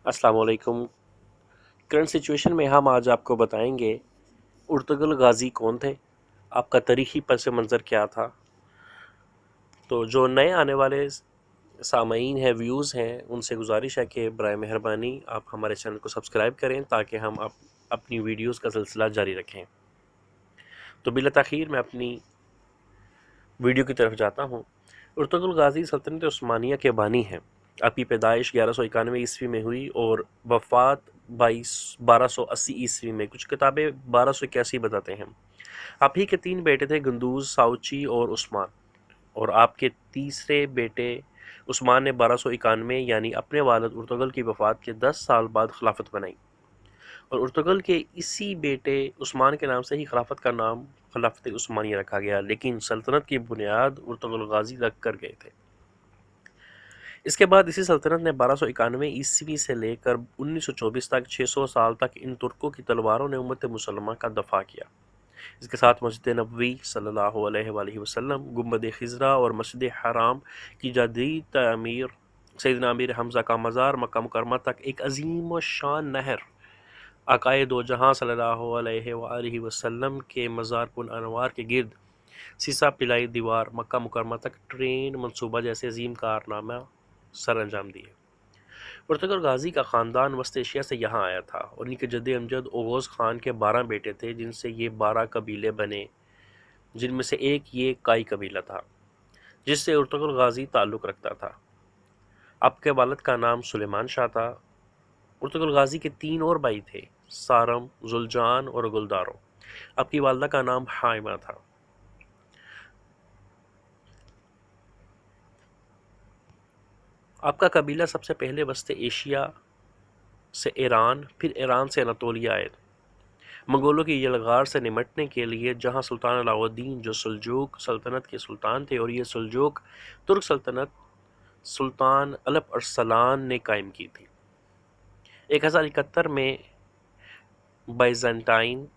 अस्सलाम वालेकुम। Current situation में हम आज आपको बताएंगे उर्तुगल गाज़ी कौन थे, आपका तारीख़ी पस मंज़र क्या था। तो जो नए आने वाले सामईन हैं, व्यूज़ हैं, उनसे गुजारिश है कि बराए मेहरबानी आप हमारे चैनल को सब्सक्राइब करें ताकि हम अपनी वीडियोज़ का सिलसिला जारी रखें। तो बिला ताख़ीर मैं अपनी वीडियो की तरफ जाता हूँ। उर्तुगल गाज़ी सल्तनत उस्मानिया के बानी हैं। आपकी पैदाइश 1191 ईस्वी में हुई और वफ़ात 1280 ईस्वी में। कुछ किताबें 1281 बताते हैं। आप ही के 3 बेटे थे, गंदूज़, साउची और उस्मान, और आपके तीसरे बेटे उस्मान ने 1291 यानी अपने वालिद उर्तुगल की वफ़ात के 10 साल बाद खिलाफत बनाई, और उर्तुगल के इसी बेटे उस्मान के नाम से ही खिलाफत का नाम खिलाफत उस्मानिया रखा गया, लेकिन सल्तनत की बुनियाद उर्तुगल गाज़ी रख कर गए थे। इसके बाद इसी सल्तनत ने 1291 ईस्वी से लेकर 1924 तक 600 साल तक इन तुर्कों की तलवारों ने उम्मत मुसलमान का दफा किया। इसके साथ मस्जिद नबवी सल्लल्लाहु अलैहि वसल्लम, गुंबद खिज़रा और मस्जिद हराम की जदीद तामीर, सैयदना अमीर हमज़ा का मज़ार मक्का मुकर्रमा तक एक अजीम व शान नहर आकाए दो जहां सल्लल्लाहु अलैहि वसल्लम के मज़ार पुन अनवार के गिर्द सीसा पिलाई दीवार मक्का मुकर्रमा तक ट्रेन मंसूबा जैसे अजीम कारनामा सर अंजाम दिए। उर्तुगल गाज़ी का ख़ानदान वस्त एशिया से यहाँ आया था और इनके जद्द अमजद ओगोज़ खान के 12 बेटे थे, जिनसे ये 12 कबीले बने, जिनमें से एक ये काई कबीला था जिससे उर्तुगल गाज़ी ताल्लुक़ रखता था। आपके वालिद का नाम सुलेमान शाह था। उर्तुगल गाज़ी के 3 और भाई थे, सारम, जुलजान और गुलदारो। आपकी वालदा का नाम हाइमा था। आपका कबीला सबसे पहले वस्त एशिया से ईरान, फिर ईरान से अनातोलिया आए, मंगोलों की यलगार से निमटने के लिए, जहां सुल्तान अलाउद्दीन जो सल्जूक सल्तनत के सुल्तान थे, और ये सल्जूक तुर्क सल्तनत सुल्तान अलप अरसलान ने कायम की थी। 1071 में बाइजेंटाइन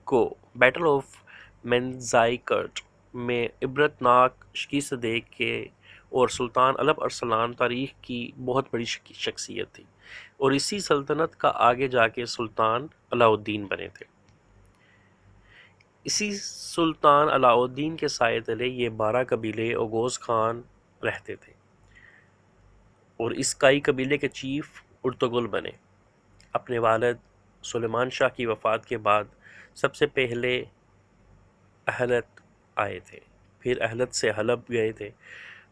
को बैटल ऑफ मेंजाइकर्ट में इबरतनाक शिकस्त दे के, और सुल्तान अलप अरसलान तारीख़ की बहुत बड़ी शख्सियत थी, और इसी सल्तनत का आगे जाके सुल्तान अलाउद्दीन बने थे। इसी सुल्तान अलाउद्दीन के साए तले ये 12 कबीले ओगोज़ खान रहते थे, और इस काई कबीले के चीफ उर्तुगल बने। अपने वालिद सुलेमान शाह की वफ़ात के बाद सबसे पहले अहलत आए थे, फिर अहलत से हलब गए थे।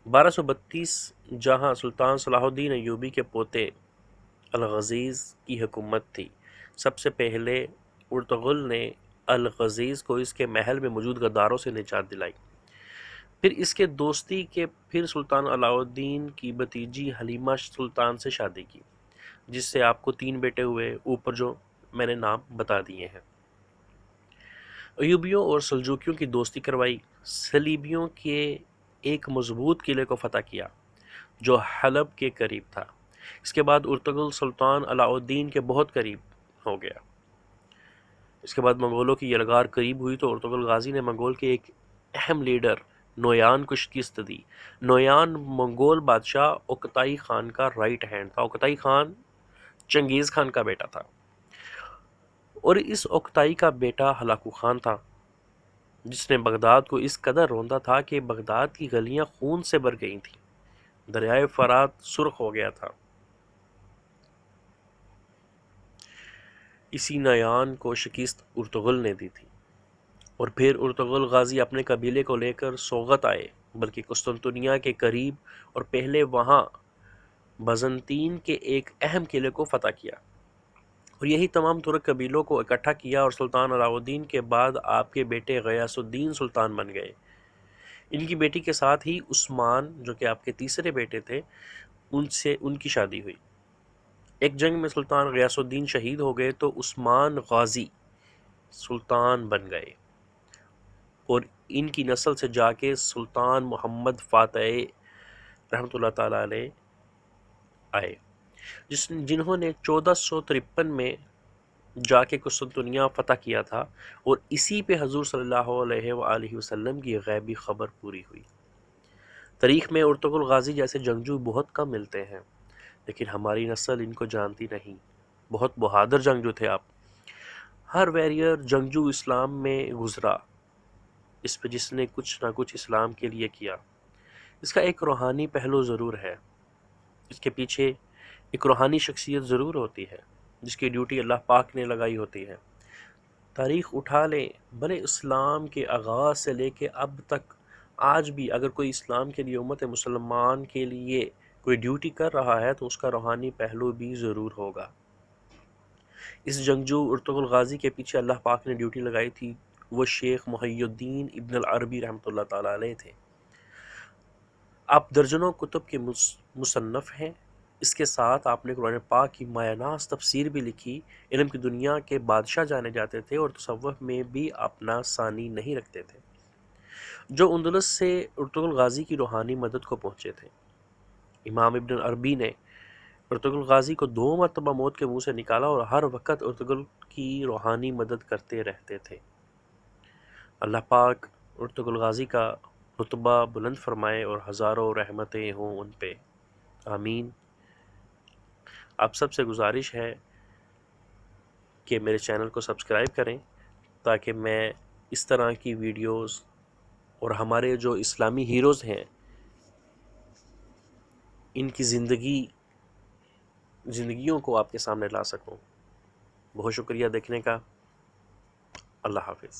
1232 जहाँ सुल्तान सलाहुद्दीन अय्यूबी के पोते अल-गज़ीज़ की हुकूमत थी, सबसे पहले उर्तुगल ने अल-गज़ीज़ को इसके महल में मौजूद गद्दारों से निजात दिलाई। फिर इसके दोस्ती के फिर सुल्तान अलाउद्दीन की भतीजी हलीमा सुल्तान से शादी की, जिससे आपको 3 बेटे हुए, ऊपर जो मैंने नाम बता दिए हैं। अयूबियों और सल्जूकियों की दोस्ती करवाई, सलीबियों के एक मजबूत किले को फतह किया जो हलब के करीब था। इसके बाद उर्तुगल सुल्तान अलाउद्दीन के बहुत करीब हो गया। इसके बाद मंगोलों की यलगार करीब हुई तो उर्तुगल गाज़ी ने मंगोल के एक अहम लीडर नोयान को शिकस्त दी। नोयान मंगोल बादशाह ओकताई खान का राइट हैंड था। ओकताई खान चंगेज़ खान का बेटा था, और इस ओकताई का बेटा हलाकू खान था, जिसने बगदाद को इस कदर रौंदा था कि बगदाद की गलियां खून से भर गई थीं। दरियाए फरात सुर्ख हो गया था। इसी नयान को शिकस्त उर्तुगल ने दी थी, और फिर उर्तुगल गाज़ी अपने कबीले को लेकर सोगत आए, बल्कि कुस्तुनतुनिया के करीब, और पहले वहाँ बजंतीन के एक अहम किले को फतह किया, और यही तमाम तुर्क कबीलों को इकट्ठा किया, और सुल्तान अलाउद्दीन के बाद आपके बेटे गयासुद्दीन सुल्तान बन गए। इनकी बेटी के साथ ही उस्मान, जो कि आपके तीसरे बेटे थे, उनसे उनकी शादी हुई। एक जंग में सुल्तान गयासुद्दीन शहीद हो गए तो उस्मान गाज़ी सुल्तान बन गए, और इनकी नस्ल से जाके सुल्तान मोहम्मद फ़ातह रहमतुल्लाह ताला अलैह आए, जिन्होंने 1453 में जाके कुस्तुनतुनिया फ़तह किया था, और इसी पे हजूर सल्लल्लाहु अलैहि वसल्लम की गैबी ख़बर पूरी हुई। तारीख़ में उर्तुगल गाज़ी जैसे जंगजू बहुत कम मिलते हैं, لیکن ہماری نسل ان کو جانتی نہیں۔ بہت بہادر جنگجو تھے آپ۔ ہر ویریئر جنگجو اسلام میں گزرا اس پہ جس نے کچھ نہ کچھ اسلام کے لیے کیا۔ اس کا ایک روحانی پہلو ضرور ہے، اس کے پیچھے ایک روحانی شخصیت ضرور ہوتی ہے جس کی ڈیوٹی اللہ پاک نے لگائی ہوتی ہے۔ تاریخ اٹھا لیں، بھلے اسلام کے آغاز سے لے کے اب تک، آج بھی اگر کوئی اسلام کے لیے، امت مسلمان کے لیے کوئی ڈیوٹی کر رہا ہے تو اس کا روحانی پہلو بھی ضرور ہوگا۔ اس جنگجو ارطغرل غازی کے پیچھے اللہ پاک نے ڈیوٹی لگائی تھی، وہ شیخ محی الدین ابن العربی رحمۃ اللہ تعالیٰ علیہ تھے۔ آپ درجنوں کتب کے مصنف ہیں، اس کے ساتھ آپ نے قرآن پاک کی مایہ ناز تفسیر بھی لکھی۔ علم کی دنیا کے بادشاہ جانے جاتے تھے اور تصوف میں بھی اپنا ثانی نہیں رکھتے تھے، جو اندلس سے ارطغرل غازی کی روحانی مدد کو پہنچے تھے۔ امام ابن العربی نے ارطغرل غازی کو 2 مرتبہ موت کے منہ سے نکالا اور ہر وقت ارطغرل کی روحانی مدد کرتے رہتے تھے۔ اللہ پاک ارطغرل غازی کا رتبہ بلند فرمائے اور ہزاروں رحمتیں ہوں ان پہ، آمین۔ آپ سب سے گزارش ہے کہ میرے چینل کو سبسکرائب کریں تاکہ میں اس طرح کی ویڈیوز اور ہمارے جو اسلامی ہیروز ہیں ان کی زندگیوں کو آپ کے سامنے لا سکوں۔ بہت شکریہ دیکھنے کا۔ اللہ حافظ۔